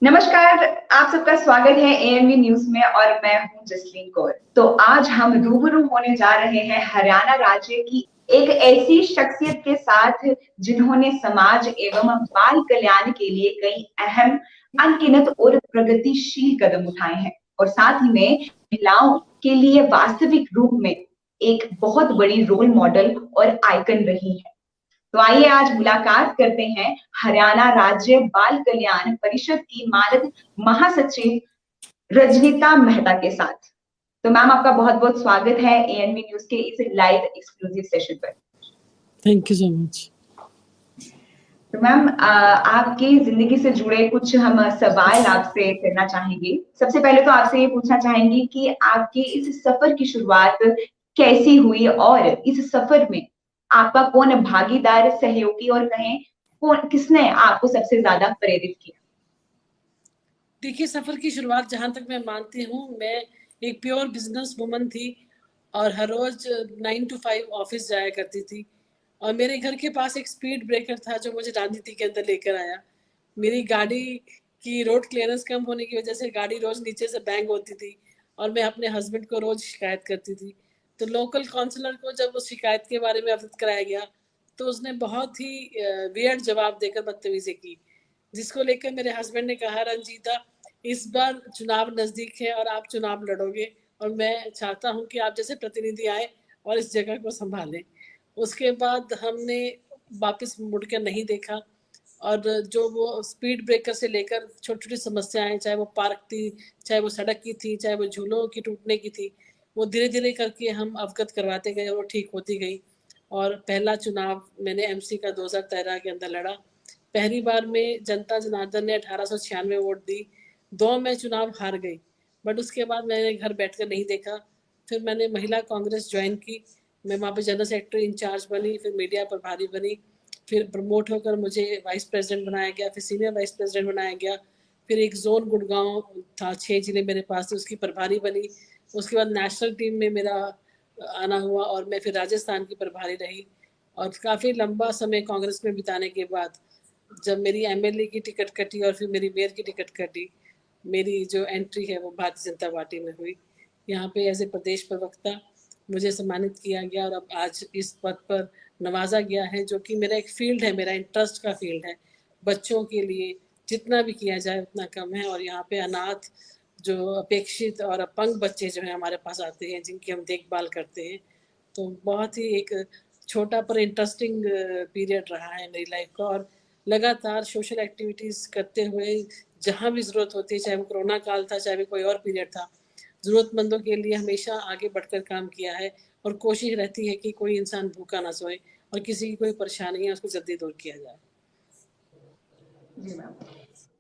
नमस्कार। आप सबका स्वागत है एएनवी न्यूज में और मैं हूं जसलीन कौर। तो आज हम रूबरू होने जा रहे हैं हरियाणा राज्य की एक ऐसी शख्सियत के साथ जिन्होंने समाज एवं बाल कल्याण के लिए कई अहम, अनगिनत और प्रगतिशील कदम उठाए हैं और साथ ही में महिलाओं के लिए वास्तविक रूप में एक बहुत बड़ी रोल मॉडल और आइकन रही है। तो आइए आज मुलाकात करते हैं हरियाणा राज्य बाल कल्याण परिषद की मानद महासचिव रजनीता मेहता के साथ। तो मैम, आपका बहुत बहुत स्वागत है एएनवी न्यूज के इस लाइव एक्सक्लूसिव सेशन पर। Thank you so much. तो मैम, आपकी जिंदगी से जुड़े कुछ हम सवाल आपसे करना चाहेंगे। सबसे पहले तो आपसे ये पूछना चाहेंगे कि आपके इस सफर की शुरुआत कैसी हुई और इस सफर में आपका कौन भागीदार, सहयोगी और कहें कौन, किसने आपको सबसे ज्यादा प्रेरित किया? देखिए, सफर की शुरुआत जहां तक मैं मानती हूँ, मैं एक प्योर बिजनेस वुमन थी और हर रोज 9 to 5 ऑफिस जाया करती थी और मेरे घर के पास एक स्पीड ब्रेकर था जो मुझे राजनीति के अंदर लेकर आया। मेरी गाड़ी की रोड क्लियरेंस कम होने की वजह से गाड़ी रोज नीचे से बैंग होती थी और मैं अपने हस्बैंड को रोज शिकायत करती थी। तो लोकल काउंसलर को जब उस शिकायत के बारे में अवगत कराया गया तो उसने बहुत ही वियर्ड जवाब देकर बदतमीजी की, जिसको लेकर मेरे हस्बैंड ने कहा, रंजीता, इस बार चुनाव नजदीक है और आप चुनाव लड़ोगे और मैं चाहता हूं कि आप जैसे प्रतिनिधि आए और इस जगह को संभालें। उसके बाद हमने वापस मुड़ कर नहीं देखा और जो वो स्पीड ब्रेकर से लेकर छोटी छोटी समस्याएं, चाहे वो पार्क थी, चाहे वो सड़क की थी, चाहे वो झूलों की टूटने की थी, वो धीरे धीरे करके हम अवगत करवाते गए और वो ठीक होती गई। और पहला चुनाव मैंने एमसी का 2013 के अंदर लड़ा। पहली बार में जनता जनार्दन ने 1896 वोट दी। 2 में चुनाव हार गई, बट उसके बाद मैंने घर बैठकर नहीं देखा। फिर मैंने महिला कांग्रेस ज्वाइन की, मैं वहाँ पे जनरल सेक्रेटरी इंचार्ज बनी, फिर मीडिया प्रभारी बनी, फिर प्रमोट होकर मुझे वाइस प्रेसिडेंट बनाया गया, फिर सीनियर वाइस प्रेसिडेंट बनाया गया, फिर एक जोन गुड़गांव था, 6 जिले मेरे पास थे, उसकी प्रभारी बनी। उसके बाद नेशनल टीम में मेरा आना हुआ और मैं फिर राजस्थान की प्रभारी रही। और काफ़ी लंबा समय कांग्रेस में बिताने के बाद जब मेरी एमएलए की टिकट कटी और फिर मेरी मेयर की टिकट कटी, मेरी जो एंट्री है वो भारतीय जनता पार्टी में हुई। यहाँ पे एज ए प्रदेश प्रवक्ता मुझे सम्मानित किया गया और अब आज इस पद पर नवाजा गया है, जो कि मेरा एक फील्ड है, मेरा इंटरेस्ट का फील्ड है। बच्चों के लिए जितना भी किया जाए उतना कम है और यहाँ पे अनाथ, जो अपेक्षित और अपंग बच्चे जो हैं हमारे पास आते हैं, जिनकी हम देखभाल करते हैं। तो बहुत ही एक छोटा पर इंटरेस्टिंग पीरियड रहा है मेरी लाइफ का और लगातार सोशल एक्टिविटीज़ करते हुए जहाँ भी ज़रूरत होती है, चाहे वो कोरोना काल था, चाहे वो कोई और पीरियड था, ज़रूरतमंदों के लिए हमेशा आगे बढ़कर काम किया है और कोशिश रहती है कि कोई इंसान भूखा ना सोए और किसी की कोई परेशानी है उसको जल्दी दूर किया जाए। जी मैम।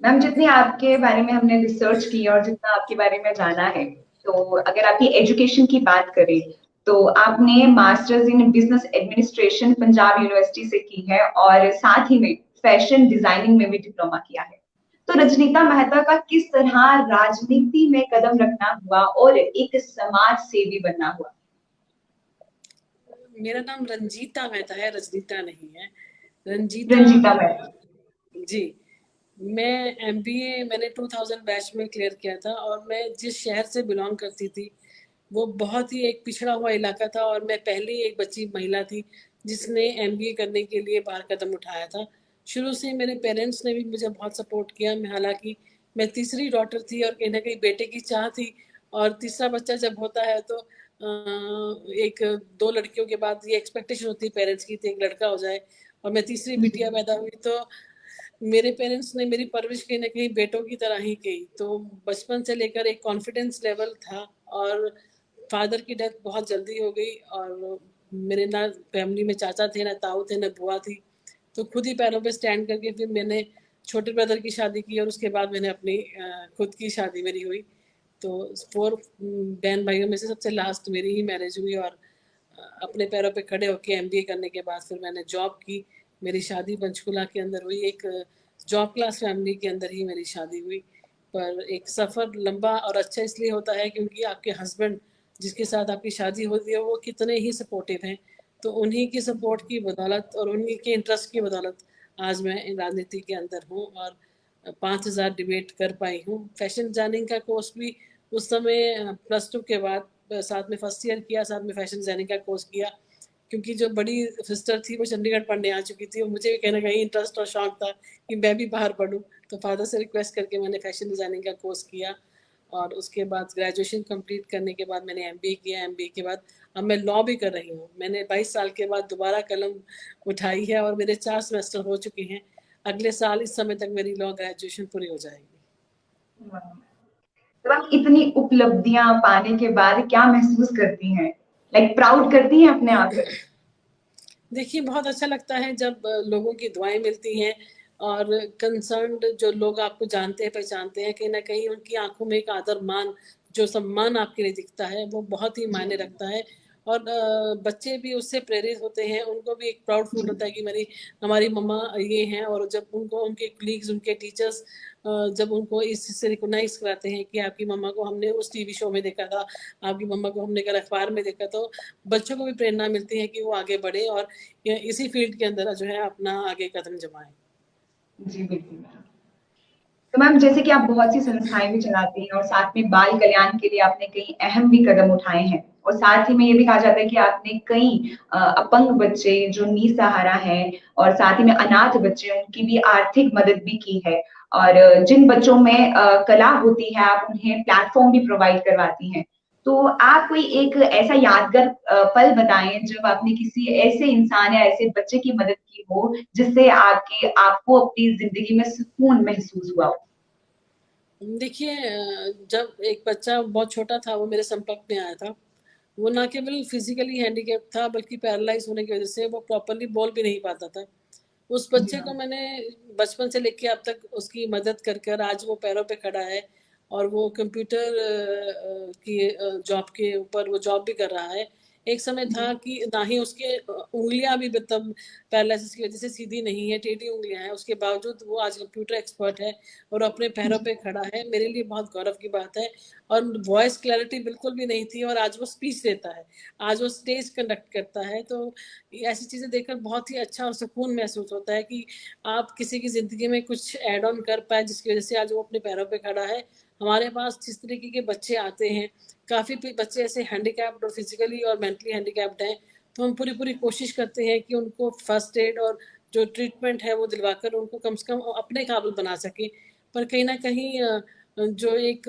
मैम, जितनी आपके बारे में हमने रिसर्च की और जितना आपके बारे में जाना है, तो अगर आपकी एजुकेशन की बात करें तो आपने masters in business administration Punjab university से की है और साथ ही में फैशन डिजाइनिंग में भी डिप्लोमा किया है। तो रजनीता मेहता का किस तरह राजनीति में कदम रखना हुआ और एक समाज सेवी बनना हुआ? मेरा नाम रंजीता मेहता है, रजनीता नहीं है। रंजीता रंजीता मेहता। जी। मैं एमबीए मैंने 2000 बैच में क्लियर किया था और मैं जिस शहर से बिलोंग करती थी वो बहुत ही एक पिछड़ा हुआ इलाका था और मैं पहली एक बच्ची महिला थी जिसने एमबीए करने के लिए बाहर कदम उठाया था। शुरू से मेरे पेरेंट्स ने भी मुझे बहुत सपोर्ट किया। मैं हालांकि मैं तीसरी डॉटर थी और कहीं ना कहीं बेटे की चाह थी और तीसरा बच्चा जब होता है तो एक 2 लड़कियों के बाद ये एक्सपेक्टेशन होती है पेरेंट्स की थी एक लड़का हो जाए और मैं तीसरी बिटिया पैदा हुई। तो मेरे पेरेंट्स ने मेरी परवरिश कहीं ना कहीं बेटों की तरह ही की। तो बचपन से लेकर एक कॉन्फिडेंस लेवल था और फादर की डेथ बहुत जल्दी हो गई और मेरे ना फैमिली में चाचा थे, ना ताऊ थे, ना बुआ थी। तो खुद ही पैरों पे स्टैंड करके फिर मैंने छोटे ब्रदर की शादी की और उसके बाद मैंने अपनी खुद की शादी मेरी हुई। तो 4 बहन भाइयों में से सबसे लास्ट मेरी ही मैरिज हुई और अपने पैरों पे खड़े होकर एमबीए करने के बाद फिर मैंने जॉब की। मेरी शादी पंचकुला के अंदर हुई, एक जॉब क्लास फैमिली के अंदर ही मेरी शादी हुई। पर एक सफ़र लंबा और अच्छा इसलिए होता है क्योंकि आपके हस्बैंड जिसके साथ आपकी शादी होती है वो कितने ही सपोर्टिव हैं। तो उन्हीं की सपोर्ट की बदौलत और उन्हीं के इंटरेस्ट की बदौलत आज मैं राजनीति के अंदर हूँ और 5000 डिबेट कर पाई हूँ। फैशन डिजाइनिंग का कोर्स भी उस समय +2 के बाद साथ में फर्स्ट ईयर किया, साथ में फैशन डिजाइनिंग का कोर्स किया, क्योंकि जो बड़ी सिस्टर थी वो चंडीगढ़ पढ़ने आ चुकी थी और मुझे भी कहीं ना कहीं इंटरेस्ट और शौक था कि मैं भी बाहर पढ़ूँ। तो फादर से रिक्वेस्ट करके मैंने फैशन डिजाइनिंग का कोर्स किया और उसके बाद ग्रेजुएशन कंप्लीट करने के बाद मैंने एमबीए किया। एमबीए के बाद अब मैं लॉ भी कर रही हूँ। मैंने 22 साल के बाद दोबारा कलम उठाई है और मेरे 4 सेमेस्टर हो चुके हैं। अगले साल इस समय तक मेरी लॉ ग्रेजुएशन पूरी हो जाएगी। तो आप इतनी उपलब्धियां पाने के बाद क्या महसूस करती हैं? लाइक प्राउड करती हैं अपने आप पे? देखिए, बहुत अच्छा लगता है जब लोगों की दुआएं मिलती हैं और कंसर्न्ड जो लोग आपको जानते हैं, पहचानते हैं, कहीं न कहीं उनकी आँखों में एक आदर मान, जो सम्मान आपके लिए दिखता है, वो बहुत ही जी, मायने रखता है। और बच्चे भी उससे प्रेरित होते हैं, उनको भी एक प्राउड फील जी, होता है कि हमारी मम्मा ये हैं। और जब उनको उनके कलीग्स, उनके टीचर्स जब उनको इस चीज़ से रिकॉग्नाइज़ कराते हैं कि आपकी मम्मा को हमने उस टीवी शो में देखा था, आपकी मम्मा को हमने कल अखबार में देखा, तो बच्चों को भी प्रेरणा मिलती है कि वो आगे बढ़े और इसी फील्ड के अंदर जो है अपना आगे कदम जमाएं। जी, बिल्कुल मैम। तो मैम जैसे कि आप बहुत सी संस्थाएं भी चलाती हैं और साथ में बाल कल्याण के लिए आपने कई अहम भी कदम उठाए हैं और साथ ही में ये भी कहा जाता है कि आपने कई अपंग बच्चे जो निसहारा हैं और साथ ही में अनाथ बच्चे उनकी भी आर्थिक मदद भी की है और जिन बच्चों में कला होती है आप उन्हें प्लेटफॉर्म भी प्रोवाइड करवाती हैं। तो आप कोई एक ऐसा यादगार पल बताएं जब आपने किसी ऐसे इंसान या ऐसे बच्चे की मदद की हो जिससे आपके आपको अपनी जिंदगी में सुकून महसूस हुआ हो? देखिए, जब एक बच्चा बहुत छोटा था वो मेरे संपर्क में आया था। वो ना केवल फिजिकली हैंडीकैप था बल्कि पैरालाइज होने की वजह से वो प्रॉपर्ली बोल भी नहीं पाता था। उस जी बच्चे को हाँ। मैंने बचपन से लेके अब तक उसकी मदद कर कर आज वो पैरों पे खड़ा है और वो कंप्यूटर की जॉब के ऊपर वो जॉब भी कर रहा है। एक समय था जी, कि ना ही उसके उँगलियाँ भी मतलब पैरालिसिस की वजह से सीधी नहीं है, टेढ़ी उँगलियाँ हैं, उसके बावजूद वो आज कंप्यूटर एक्सपर्ट है और अपने पैरों जी, पे खड़ा है। मेरे लिए बहुत गौरव की बात है। और वॉइस क्लैरिटी बिल्कुल भी नहीं थी और आज वो स्पीच देता है। आज वो स्टेज कंडक्ट करता है। तो ऐसी चीज़ें देखकर बहुत ही अच्छा और सुकून महसूस होता है कि आप किसी की ज़िंदगी में कुछ ऐड ऑन कर पाएँ जिसकी वज़ह से आज वो अपने पैरों पे खड़ा है। हमारे पास जिस तरीके के बच्चे आते हैं, काफ़ी बच्चे ऐसे हैंडीकैप्ड और फिज़िकली और मेंटली हैंडीकैप्ड हैं, तो हम पूरी-पूरी कोशिश करते हैं कि उनको फर्स्ट एड और जो ट्रीटमेंट है वो दिलवाकर उनको कम से कम अपने काबिल बना सकें। पर कहीं न कहीं जो एक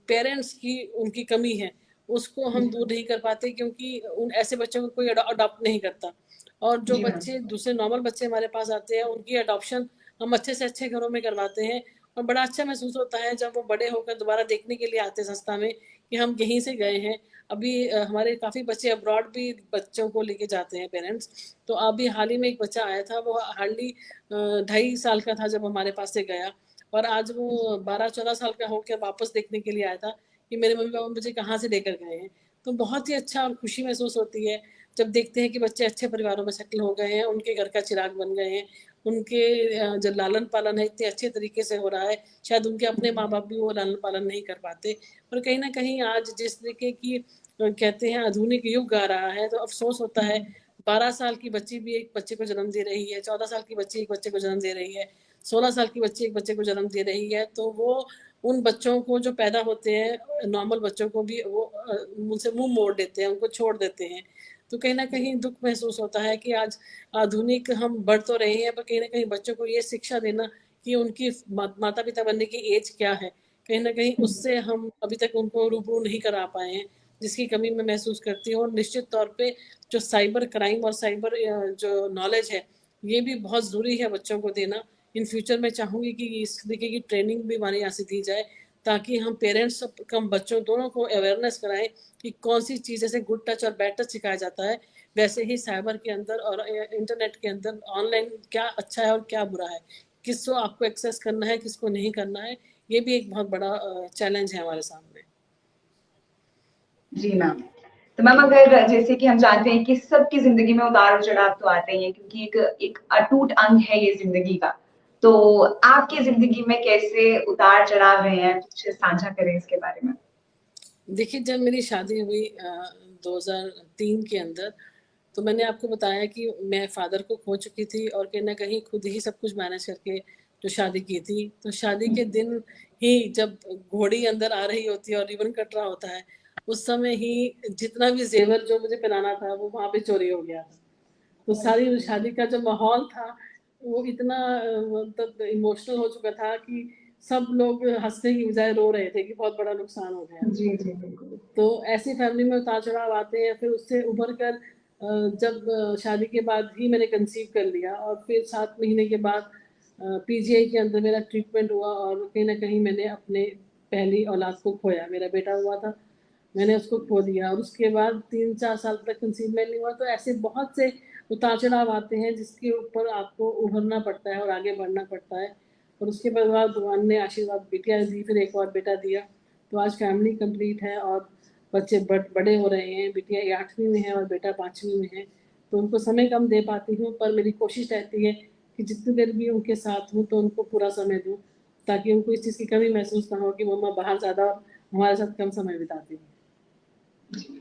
पेरेंट्स की उनकी कमी है, उसको हम जी, दूर नहीं कर पाते क्योंकि उन ऐसे बच्चों को कोई अडॉप्ट नहीं करता। और जो जी मैम। बच्चे दूसरे नॉर्मल बच्चे हमारे पास आते हैं, उनकी अडॉप्शन हम अच्छे से अच्छे घरों में करवाते हैं और बड़ा अच्छा महसूस होता है जब वो बड़े होकर दोबारा देखने के लिए आते हैं संस्था में कि हम यहीं से गए हैं। अभी हमारे काफ़ी बच्चे अब्रॉड भी बच्चों को लेके जाते हैं पेरेंट्स। तो अभी हाल ही में एक बच्चा आया था, वो हार्डली 2.5 साल का था जब हमारे पास से गया और आज वो 12-14 साल का होकर वापस देखने के लिए आया था कि मेरे मम्मी-पापा मुझे कहाँ से लेकर गए हैं। तो बहुत ही अच्छा और खुशी महसूस होती है जब देखते हैं कि बच्चे अच्छे परिवारों में सेटल हो गए हैं, उनके घर का चिराग बन गए हैं, उनके जो लालन-पालन है इतने अच्छे तरीके से हो रहा है, शायद उनके अपने माँ-बाप भी वो लालन-पालन नहीं कर पाते। और कहीं न कहीं आज जिस तरीके की कहते हैं आधुनिक युग आ रहा है, तो अफ़सोस होता है 12 साल की बच्ची भी एक बच्चे को जन्म दे रही है, 14 साल की बच्ची एक बच्चे को जन्म दे रही है, 16 साल की बच्ची एक बच्चे को जन्म दे रही है, तो वो उन बच्चों को जो पैदा होते हैं नॉर्मल बच्चों को भी वो उनसे मुँह मोड़ देते हैं, उनको छोड़ देते हैं। तो कहीं न कहीं दुःख महसूस होता है कि आज आधुनिक हम बढ़ तो रहे हैं, पर कहीं न कहीं बच्चों को ये शिक्षा देना कि उनकी माता-पिता बनने की एज क्या है, कहीं न कहीं उससे हम अभी तक उनको रूबरू नहीं करा पाए हैं, जिसकी कमी मैं महसूस करती हूँ। और निश्चित तौर पे जो साइबर क्राइम और साइबर जो नॉलेज है, ये भी बहुत ज़रूरी है बच्चों को देना। इन फ्यूचर मैं चाहूँगी कि इस तरीके की ट्रेनिंग भी हमारे यहाँ से दी जाए, ताकि हम पेरेंट्स कम बच्चों दोनों को अवेयरनेस कराएँ कि कौन-सी चीज़ जैसे गुड टच और बैड टच सिखाया जाता है, वैसे ही साइबर के अंदर और इंटरनेट के अंदर ऑनलाइन क्या अच्छा है और क्या बुरा है। किसको आपको एक्सेस करना है, किसको नहीं करना है, ये भी एक बहुत बड़ा चैलेंज है हमारे सामने। जी मैम। तो मैम अगर जैसे कि हम जानते हैं कि सबकी ज़िंदगी में उतार-चढ़ाव तो आते ही हैं क्योंकि एक एक अटूट अंग है ये ज़िंदगी का। तो आपकी ज़िंदगी में कैसे उतार-चढ़ाव रहे हैं? कुछ साझा करें इसके बारे में? देखिए, जब मेरी शादी हुई 2003 के अंदर, तो मैंने आपको बताया कि मैं फ़ादर को खो चुकी थी और कहीं न कहीं खुद ही सब कुछ मैनेज करके जो शादी की थी। तो शादी के दिन ही जब घोड़ी अंदर आ रही होती है और रिबन कट रहा होता है, उस समय ही जितना भी ज़ेवर जो मुझे पहनाना था वो वहाँ पे चोरी हो गया था। तो सारी शादी का जो माहौल था वो इतना मतलब इमोशनल हो चुका था कि सब लोग हँसने की बजाय रो रहे थे कि बहुत बड़ा नुकसान हो गया। जी जी बिल्कुल। तो ऐसी फैमिली में उतार चढ़ाव आते हैं। फिर उससे उभर कर जब शादी के बाद ही मैंने कंसीव कर लिया और फिर 7 महीने के बाद पीजीआई के अंदर मेरा ट्रीटमेंट हुआ और कहीं न कहीं मैंने अपने पहली औलाद को खोया। मेरा बेटा हुआ था, मैंने उसको खो दिया और उसके बाद 3-4 साल तक कंसीवमेंट नहीं हुआ। तो ऐसे बहुत से उतार-चढ़ाव आते हैं जिसके ऊपर आपको उभरना पड़ता है और आगे बढ़ना पड़ता है। और उसके बाद भगवान ने आशीर्वाद बिटिया दी, फिर एक और बेटा दिया। तो आज फैमिली कंप्लीट है और बच्चे बड़े हो रहे हैं। बिटिया 8वीं में है और बेटा 5वीं में है। तो उनको समय कम दे पाती हूँ, पर मेरी कोशिश रहती है कि जितनी देर भी उनके साथ हूँ तो उनको पूरा समय दूँ, ताकि उनको इस चीज़ की कमी महसूस ना हो कि मम्मा बाहर ज़्यादा हमारे साथ कम समय बिताती हैं।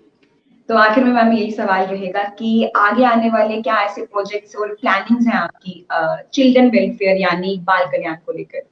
तो आखिर में मैम यही सवाल रहेगा कि आगे आने वाले क्या ऐसे प्रोजेक्ट्स और प्लानिंग्स हैं आपकी चिल्ड्रन वेलफेयर यानी बाल कल्याण को लेकर?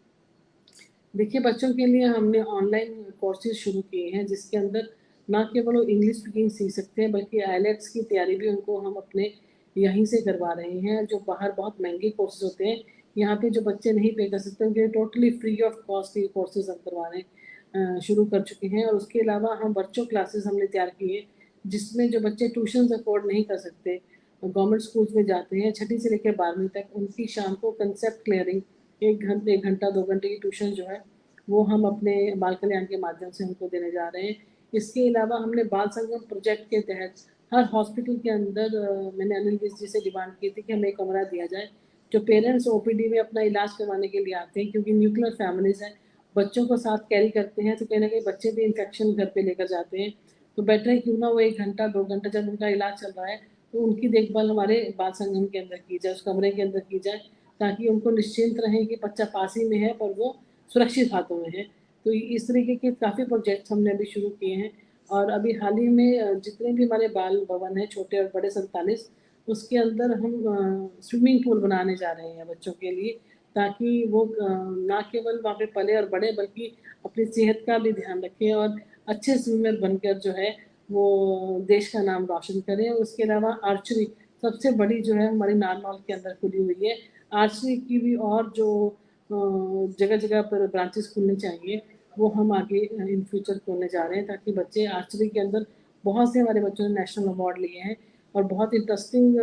देखिए, बच्चों के लिए हमने ऑनलाइन कोर्सेज़ शुरू किए हैं, जिसके अंदर ना केवल वो इंग्लिश स्पीकिंग सीख सकते हैं, बल्कि आईलेट्स की तैयारी भी उनको हम अपने यहीं से करवा रहे हैं। जो बाहर बहुत महँगे कोर्सेज़ होते हैं, यहाँ पे जो बच्चे नहीं पे कर सकते, उनके लिए टोटली फ्री ऑफ कॉस्ट ये कोर्सेज़ हम करवा रहे हैं, शुरू कर चुके हैं। और उसके अलावा हम वर्चुअल क्लासेस हमने तैयार की हैं, जिसमें जो बच्चे ट्यूशन्स अफ़ोर्ड नहीं कर सकते, गवर्नमेंट स्कूल्स में जाते हैं, छठी से लेकर 12वीं तक, उनकी शाम को कांसेप्ट क्लियरिंग 1 घंटा 2 घंटे की ट्यूशन जो है, वो हम अपने बाल कल्याण के माध्यम से उनको देने जा रहे हैं। इसके अलावा हमने बाल संगम प्रोजेक्ट के तहत हर हॉस्पिटल के अंदर मैंने अनिल विज जी से डिमांड की थी कि हमें एक कमरा दिया जाए, जो पेरेंट्स ओपीडी में अपना इलाज करवाने के लिए आते हैं, क्योंकि न्यूक्लियर फैमिलीज़ हैं, बच्चों को साथ कैरी करते हैं, तो कहीं न कहीं बच्चे भी इन्फेक्शन घर पे लेकर जाते हैं। तो बेटर है क्यों ना वो 1 घंटा 2 घंटा जब उनका इलाज चल रहा है, तो उनकी देखभाल हमारे बाल संगम के अंदर की जाए, उस कमरे के अंदर की जाए, ताकि उनको निश्चिंत रहें कि बच्चा पास ही में है पर वो सुरक्षित हाथों में है। तो इस तरीके के काफ़ी प्रोजेक्ट्स हमने अभी शुरू किए हैं और अभी हाल ही में जितने भी हमारे बाल भवन हैं, छोटे और बड़े 47, उसके अंदर हम स्विमिंग पूल बनाने जा रहे हैं बच्चों के लिए, ताकि वो ना केवल वहाँ पे पले और बढ़े, बल्कि अपनी सेहत का भी ध्यान रखें और अच्छे स्विमर बनकर जो है वो देश का नाम रोशन करें। उसके अलावा आर्चरी सबसे बड़ी जो है हमारी नारनौल के अंदर खुली हुई है। आर्चरी की भी और जो जगह-जगह पर ब्रांचेस खुलने चाहिए, वो हम आगे इन फ्यूचर खोलने जा रहे हैं, ताकि बच्चे आर्चरी के अंदर बहुत से हमारे बच्चों ने नेशनल अवार्ड लिए हैं और बहुत इंटरेस्टिंग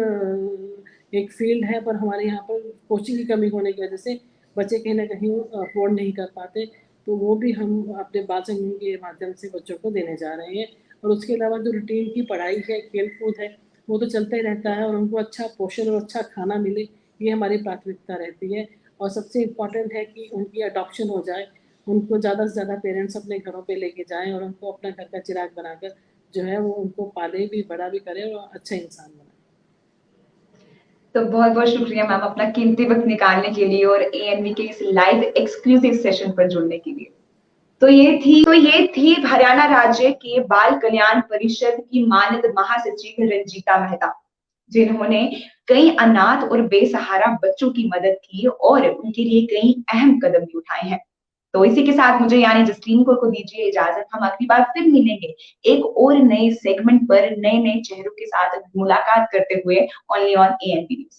एक फ़ील्ड है, पर हमारे यहाँ पर कोचिंग की कमी होने की वजह से बच्चे कहीं न कहीं अफ़ोर्ड नहीं कर पाते। तो वो भी हम अपने बाल संगम के माध्यम से बच्चों को देने जा रहे हैं। और उसके अलावा जो रूटीन की पढ़ाई है, खेल-कूद है, वो तो चलता ही रहता है और उनको अच्छा पोषण और अच्छा खाना मिले, ये हमारी प्राथमिकता रहती है। और सबसे इम्पोर्टेंट है कि उनकी अडॉप्शन हो जाए, उनको ज़्यादा से ज़्यादा पेरेंट्स अपने घरों पे लेके जाएँ और उनको अपना घर का चिराग बनाकर जो है वो उनको पाले भी, बड़ा भी करें और अच्छा इंसान बनाएँ। तो बहुत-बहुत शुक्रिया मैम अपना कीमती वक़्त निकालने के लिए और एएनवी के इस लाइव एक्सक्लूसिव सेशन पर जुड़ने के लिए। तो ये थी हरियाणा राज्य के बाल कल्याण परिषद की मानद महासचिव रंजीता मेहता, जिन्होंने कई अनाथ और बेसहारा बच्चों की मदद की और उनके लिए कई अहम कदम भी उठाए हैं। तो इसी के साथ मुझे यानी जसलीन कौर को दीजिए इजाजत। हम अगली बार फिर मिलेंगे एक और नए सेगमेंट पर नए-नए चेहरों के साथ मुलाकात करते हुए ओनली ऑन एएनबी न्यूज़।